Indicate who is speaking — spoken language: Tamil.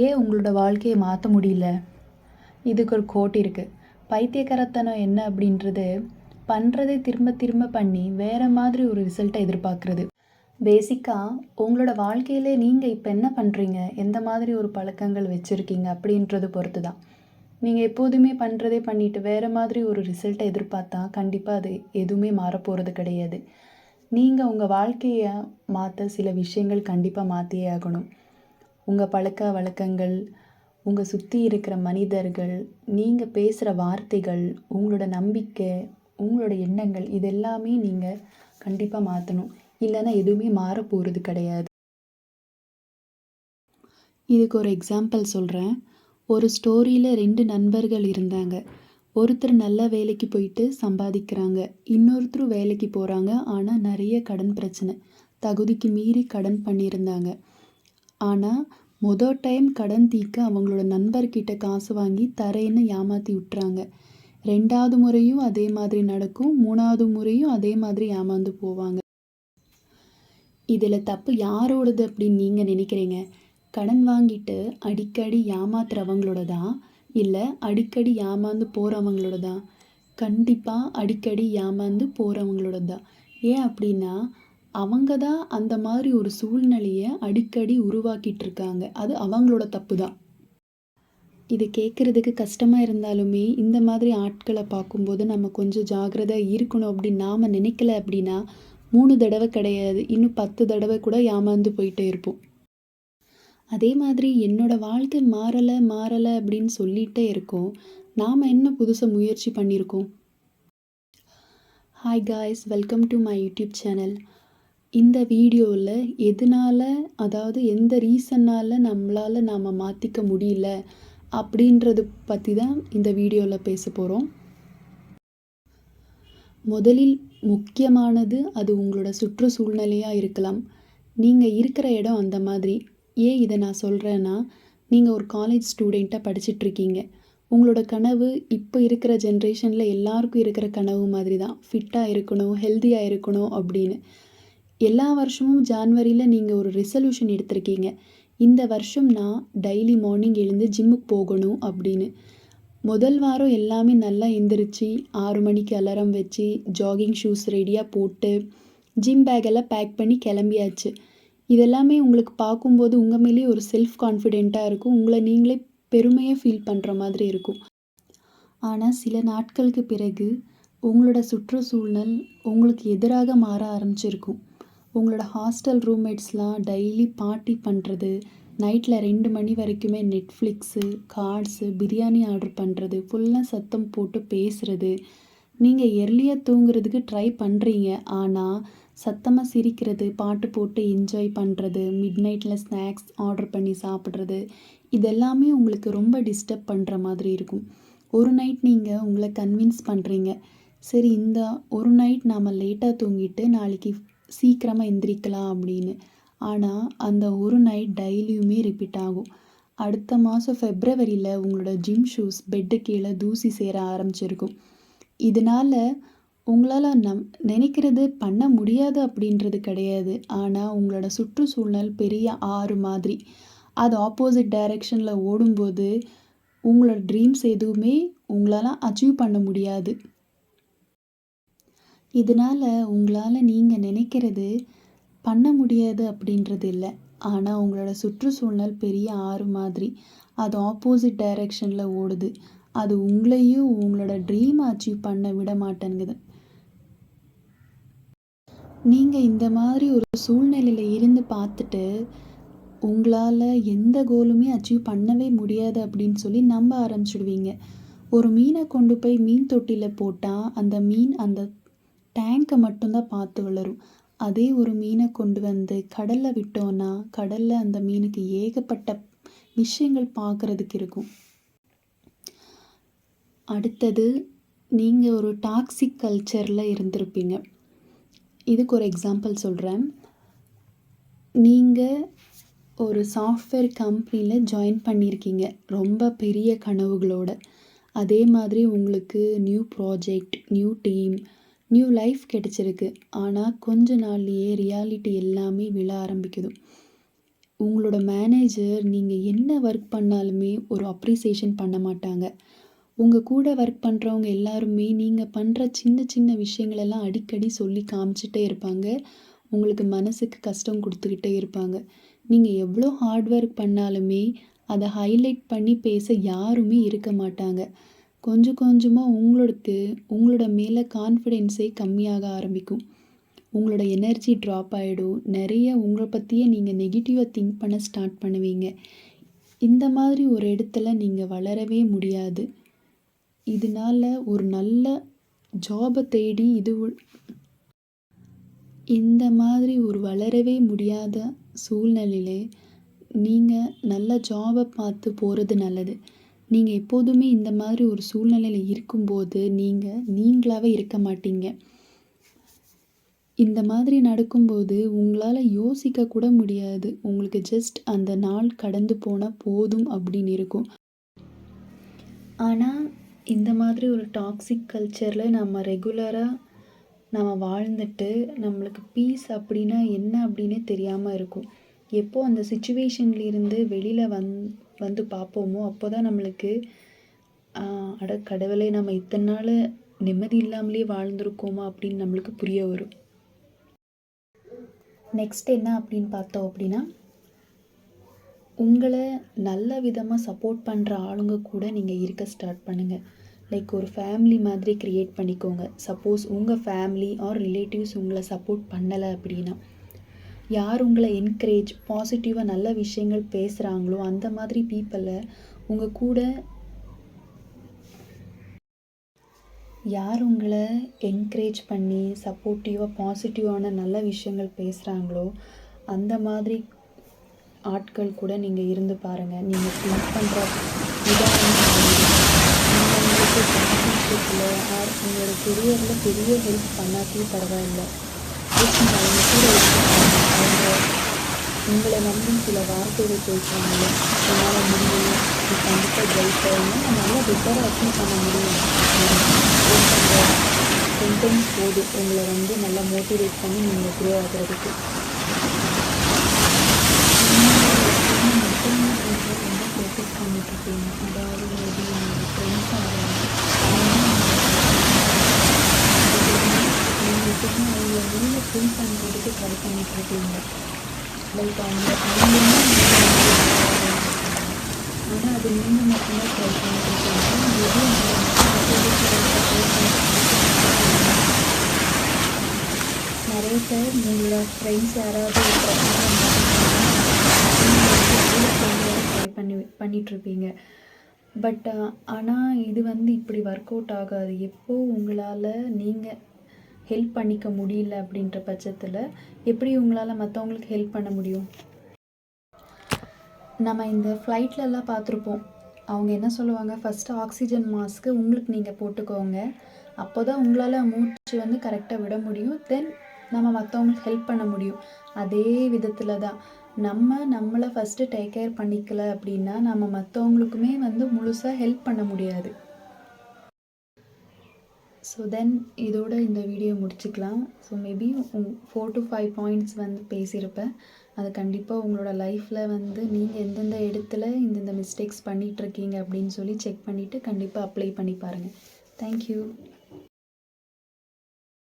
Speaker 1: ஏன் உங்களோட வாழ்க்கையை மாற்ற முடியல? இதுக்கு ஒரு கோட் இருக்குது. பைத்தியக்காரத்தனம் என்ன அப்படின்றது, பண்ணுறதே திரும்ப திரும்ப பண்ணி வேறு மாதிரி ஒரு ரிசல்ட்டை எதிர்பார்க்குறது. பேசிக்காக உங்களோட வாழ்க்கையிலே நீங்கள் இப்போ என்ன பண்ணுறீங்க, எந்த மாதிரி ஒரு பழக்கங்கள் வச்சுருக்கீங்க அப்படின்றது பொறுத்து தான். நீங்கள் எப்போதுமே பண்ணுறதே பண்ணிவிட்டு வேறு மாதிரி ஒரு ரிசல்ட்டை எதிர்பார்த்தா கண்டிப்பாக அது எதுவுமே மாறப்போகிறது கிடையாது. நீங்கள் உங்கள் வாழ்க்கையை மாற்ற சில விஷயங்கள் கண்டிப்பாக மாற்றியே ஆகணும். உங்கள் பழக்க வழக்கங்கள், உங்கள் சுற்றி இருக்கிற மனிதர்கள், நீங்கள் பேசுகிற வார்த்தைகள், உங்களோட நம்பிக்கை, உங்களோட எண்ணங்கள் இது எல்லாமே நீங்கள் கண்டிப்பாக மாற்றணும். இல்லைன்னா எதுவுமே மாறப்போகிறது கிடையாது. இதுக்கு ஒரு எக்ஸாம்பிள் சொல்கிறேன். ஒரு ஸ்டோரியில் 2 நண்பர்கள் இருந்தாங்க. ஒருத்தர் நல்ல வேலைக்கு போயிட்டு சம்பாதிக்கிறாங்க. இன்னொருத்தர் வேலைக்கு போகிறாங்க. ஆனால் நிறைய கடன் பிரச்சனை. தகுதிக்கு மீறி கடன் பண்ணியிருந்தாங்க. ஆனால் டைம் கடன் தீர்க்க அவங்களோட நண்பர்கிட்ட காசு வாங்கி தரேன்னு ஏமாற்றி விட்டுறாங்க. 2வது முறையும் அதே மாதிரி நடக்கும். 3வது முறையும் அதே மாதிரி ஏமாந்து போவாங்க. இதில் தப்பு யாரோடது அப்படின்னு நீங்கள் நினைக்கிறீங்க? கடன் வாங்கிட்டு அடிக்கடி ஏமாத்துறவங்களோடதா, இல்லை அடிக்கடி ஏமாந்து போகிறவங்களோடதா? கண்டிப்பாக அடிக்கடி ஏமாந்து போகிறவங்களோடது தான். ஏன் அப்படின்னா, அவங்க தான் அந்த மாதிரி ஒரு சூழ்நிலையை அடிக்கடி உருவாக்கிட்டு இருக்காங்க. அது அவங்களோட தப்பு தான். இது கேட்குறதுக்கு கஷ்டமாக இருந்தாலுமே, இந்த மாதிரி ஆட்களை பார்க்கும்போது நம்ம கொஞ்சம் ஜாக்கிரதையாக இருக்கணும் அப்படின்னு நாம் நினைக்கல அப்படின்னா, 3 தடவை கிடையாது, இன்னும் 10 தடவை கூட ஏமாந்து போயிட்டே இருப்போம். அதே மாதிரி என்னோட வாழ்க்கை மாறலை அப்படின்னு சொல்லிகிட்டே இருக்கோம். நாம் என்ன புதுசாக முயற்சி பண்ணியிருக்கோம்? Hi guys, welcome to my YouTube channel. இந்த வீடியோவில் அதாவது எந்த ரீசன்னால் நம்மளால் நாம் மாற்றிக்க முடியல அப்படின்றது பற்றி தான் இந்த வீடியோவில் பேச போகிறோம். முதலில் முக்கியமானது அது உங்களோட சுற்றுச்சூழ்நிலையாக இருக்கலாம். நீங்கள் இருக்கிற இடம் அந்த மாதிரி. ஏன் இதை நான் சொல்கிறேன்னா, நீங்கள் ஒரு காலேஜ் ஸ்டூடெண்ட்டாக படிச்சிட்ருக்கீங்க. உங்களோட கனவு இப்போ இருக்கிற ஜென்ரேஷனில் எல்லாருக்கும் இருக்கிற கனவு மாதிரி தான். ஃபிட்டாக இருக்கணும், ஹெல்த்தியாக இருக்கணும் அப்படின்னு. எல்லா வருஷமும் ஜான்வரியில் நீங்கள் ஒரு ரெசல்யூஷன் எடுத்திருக்கீங்க. இந்த வருஷம் நான் டெய்லி மார்னிங் எழுந்து ஜிம்முக்கு போகணும் அப்படின்னு. முதல் வாரம் எல்லாமே நல்லா எந்திரிச்சு 6 மணிக்கு அலாரம் வச்சு ஜாகிங் ஷூஸ் ரெடியாக போட்டு ஜிம் பேக்கெல்லாம் பேக் பண்ணி கிளம்பியாச்சு. இதெல்லாமே உங்களுக்கு பார்க்கும்போது உங்கள் மேலேயே ஒரு செல்ஃப் கான்ஃபிடெண்ட்டாக இருக்கும். உங்களை நீங்களே பெருமையாக ஃபீல் பண்ணுற மாதிரி இருக்கும். ஆனால் சில நாட்களுக்கு பிறகு உங்களோட சுற்றுச்சூழல் உங்களுக்கு எதிராக மாற ஆரம்பிச்சிருக்கும். உங்களோட ஹாஸ்டல் ரூம்மேட்ஸ்லாம் டெய்லி பார்ட்டி பண்ணுறது, நைட்டில் 2 மணி வரைக்குமே நெட்ஃப்ளிக்ஸு, கார்ட்ஸு, பிரியாணி ஆர்டர் பண்ணுறது, ஃபுல்லாக சத்தம் போட்டு பேசுகிறது. நீங்கள் எர்லியாக தூங்குறதுக்கு ட்ரை பண்ணுறீங்க. ஆனால் சத்தமாக சிரிக்கிறது, பாட்டு போட்டு என்ஜாய் பண்ணுறது, மிட் நைட்டில் ஸ்நாக்ஸ் ஆர்டர் பண்ணி சாப்பிட்றது, இதெல்லாமே உங்களுக்கு ரொம்ப டிஸ்டர்ப் பண்ணுற மாதிரி இருக்கும். ஒரு நைட் நீங்கள் உங்களை கன்வின்ஸ் பண்ணுறீங்க, சரி இந்த ஒரு நைட் நாம் லேட்டாக தூங்கிட்டு நாளைக்கு சீக்கிரமாக எந்திரிக்கலாம் அப்படின்னு. ஆனால் அந்த ஒரு நைட் டெய்லியுமே ரிப்பீட் ஆகும். அடுத்த மாதம் ஃபெப்ரவரியில் உங்களோட ஜிம் ஷூஸ் பெட்டு கீழே தூசி சேர ஆரம்பிச்சிருக்கும். இதனால் உங்களால் நினைக்கிறது பண்ண முடியாது அப்படின்றது கிடையாது. ஆனால் உங்களோட சுற்றுச்சூழல் பெரிய ஆறு மாதிரி. அது ஆப்போசிட் டைரெக்ஷனில் ஓடும்போது உங்களோட ட்ரீம்ஸ் எதுவுமே உங்களால் அச்சீவ் பண்ண முடியாது. இதனால் உங்களால் நீங்கள் நினைக்கிறது பண்ண முடியாது அப்படின்றது இல்லை. ஆனால் உங்களோட சுற்றுச்சூழல் பெரிய ஆறு மாதிரி. அது ஆப்போசிட் டைரெக்ஷனில் ஓடுது. அது உங்களையும் உங்களோட ட்ரீமை அச்சீவ் பண்ண விட மாட்டேங்குது. நீங்கள் இந்த மாதிரி ஒரு சூழ்நிலையில் இருந்து பார்த்துட்டு உங்களால் எந்த கோலுமே அச்சீவ் பண்ணவே முடியாது அப்படின்னு சொல்லி நம்ப ஆரம்பிச்சிடுவீங்க. ஒரு மீனை கொண்டு போய் மீன் தொட்டியில் போட்டால் அந்த மீன் அந்த டேங்கை மட்டும்தான் பார்த்து வளரும். அதே ஒரு மீனை கொண்டு வந்து கடலில் விட்டோன்னா கடலில் அந்த மீனுக்கு ஏகப்பட்ட விஷயங்கள் பார்க்குறதுக்கு இருக்கும். அடுத்தது, நீங்கள் ஒரு டாக்ஸிக் கல்ச்சரில் இருந்திருப்பீங்க. இதுக்கு ஒரு எக்ஸாம்பிள் சொல்கிறேன். நீங்கள் ஒரு சாஃப்ட்வேர் கம்பெனியில் ஜாயின் பண்ணியிருக்கீங்க ரொம்ப பெரிய கனவுகளோட. அதே மாதிரி உங்களுக்கு new project, new team, new life கிடச்சிருக்கு. ஆனால் கொஞ்ச நாள்லேயே ரியாலிட்டி எல்லாமே விழ ஆரம்பிக்குது. உங்களோட மேனேஜர் நீங்கள் என்ன ஒர்க் பண்ணாலுமே ஒரு அப்ரிசியேஷன் பண்ண மாட்டாங்க. உங்கள் கூட ஒர்க் பண்ணுறவங்க எல்லாருமே நீங்கள் பண்ணுற சின்ன சின்ன விஷயங்களெல்லாம் அடிக்கடி சொல்லி காமிச்சிட்டே இருப்பாங்க. உங்களுக்கு மனசுக்கு கஷ்டம் கொடுத்துக்கிட்டே இருப்பாங்க. நீங்கள் எவ்வளோ ஹார்ட் ஒர்க் பண்ணாலுமே அதை ஹைலைட் பண்ணி பேச யாருமே இருக்க மாட்டாங்க. கொஞ்சம் கொஞ்சமாக உங்களோட மேலே கான்ஃபிடென்ஸே கம்மியாக ஆரம்பிக்கும். உங்களோட எனர்ஜி ட்ராப் ஆகிடும். நிறைய உங்களை பற்றியே நீங்கள் நெகட்டிவாக திங்க் பண்ண ஸ்டார்ட் பண்ணுவீங்க. இந்த மாதிரி ஒரு இடத்துல நீங்கள் வளரவே முடியாது. இதனால ஒரு நல்ல ஜாபை தேடி இந்த மாதிரி ஒரு வளரவே முடியாத சூழ்நிலையிலே நீங்கள் நல்ல ஜாபை பார்த்து போகிறது நல்லது. நீங்கள் எப்போதுமே இந்த மாதிரி ஒரு சூழ்நிலையில் இருக்கும்போது நீங்களாகவே இருக்க மாட்டீங்க. இந்த மாதிரி நடக்கும்போது உங்களால் யோசிக்க கூட முடியாது. உங்களுக்கு ஜஸ்ட் அந்த நாள் கடந்து போனால் போதும் அப்படின்னு இருக்கும். ஆனால் இந்த மாதிரி ஒரு டாக்ஸிக் கல்ச்சரில் நம்ம ரெகுலராக வாழ்ந்துட்டு நம்மளுக்கு பீஸ் அப்படின்னா என்ன அப்படின்னே தெரியாமல் இருக்கும். எப்போ அந்த சுச்சுவேஷன்லேருந்து வெளியில் வந்து பார்ப்போமோ அப்போ தான் நம்மளுக்கு அட கடவுளே, நம்ம இத்தனை நாள் நிம்மதி இல்லாமலே வாழ்ந்துருக்கோமா அப்படின்னு நம்மளுக்கு புரிய வரும். நெக்ஸ்ட் என்ன அப்படின்னு பார்த்தோம் அப்படின்னா, உங்களை நல்ல விதமாக சப்போர்ட் பண்ணுற ஆளுங்க கூட நீங்கள் இருக்க ஸ்டார்ட் பண்ணுங்கள். லைக் ஒரு ஃபேமிலி மாதிரி க்ரியேட் பண்ணிக்கோங்க. சப்போஸ் உங்கள் ஃபேமிலி ஆர் ரிலேட்டிவ்ஸ் உங்களை சப்போர்ட் பண்ணலை அப்படின்னா, யார் உங்களை என்கரேஜ் பாசிட்டிவாக நல்ல விஷயங்கள் பேசுகிறாங்களோ அந்த மாதிரி பீப்பிளை உங்கள் கூட யார் உங்களை என்கரேஜ் பண்ணி சப்போர்ட்டிவாக பாசிட்டிவான நல்ல விஷயங்கள் பேசுகிறாங்களோ அந்த மாதிரி ஆட்கள் கூட நீங்கள் இருந்து பாருங்கள். நீங்கள் திங்க் பண்ணுற விதானம் உங்களுக்கு ரிலேஷன்ஷிப்பில் ஆர் உங்களோட கெரியரில் பெரிய ஹெல்ப் பண்ணாக்கே பரவாயில்லை. அவங்க கூட அவங்க உங்களை நம்பி சில வார்த்தைகள் பேசுகிறாங்க. என்னால் முடியும், நீ கண்டிப்பாக ஜெயிப்பேன்னு நல்லா பெட்டராக அச்சீவ் பண்ண முடியும். ஒருத்தங்க சென்டென்ஸ் போதும் உங்களை நல்லா மோட்டிவேட் பண்ணி நீங்கள் க்ரோ ஆகிறதுக்கு. ரொம்ப ஃபோக்கஸ் பண்ணிட்டுருக்கீங்க. அதாவது மேபி உங்களோட ஃப்ரெண்ட்ஸாக நீங்கள் எப்பவுமே அவங்கள வெளியில் ஃபீல் பண்ணுறதுக்கு ட்ரை பண்ணிகிட்ருக்கீங்க. லைக் ஆனால் அது நீங்கள் மட்டும்தான் ட்ரை பண்ணிட்டுருக்கீங்க. நிறைய பேர் உங்களோட ஃப்ரெண்ட்ஸ் யாராவது ட்ரை பண்ணிகிட்ருப்பீங்க. பட் ஆனால் இது இப்படி ஒர்க் அவுட் ஆகாது. எப்போ உங்களால் நீங்கள் ஹெல்ப் பண்ணிக்க முடியல அப்படின்ற பட்சத்தில் எப்படி உங்களால் மற்றவங்களுக்கு ஹெல்ப் பண்ண முடியும்? நம்ம இந்த ஃப்ளைட்லலாம் பார்த்துருப்போம். அவங்க என்ன சொல்லுவாங்க, ஃபஸ்ட்டு ஆக்சிஜன் மாஸ்க்கு உங்களுக்கு நீங்கள் போட்டுக்கோங்க. அப்போ தான் உங்களால் மூச்சு கரெக்டாக விட முடியும். தென் நம்ம மற்றவங்களுக்கு ஹெல்ப் பண்ண முடியும். அதே விதத்தில் தான் நம்மளை ஃபஸ்ட்டு டேக் கேர் பண்ணிக்கல அப்படின்னா நம்ம மற்றவங்களுக்குமே முழுசாக ஹெல்ப் பண்ண முடியாது. ஸோ தென் இதோட இந்த வீடியோ முடிச்சுக்கலாம். ஸோ மேபி 4 to 5 பாயிண்ட்ஸ் பேசியிருப்பேன். அது கண்டிப்பாக உங்களோட லைஃப்பில் நீங்கள் எந்தெந்த இடத்துல இந்தந்த மிஸ்டேக்ஸ் பண்ணிகிட்ருக்கீங்க அப்படின்னு சொல்லி செக் பண்ணிவிட்டு கண்டிப்பாக அப்ளை பண்ணி பாருங்கள். தேங்க்யூ.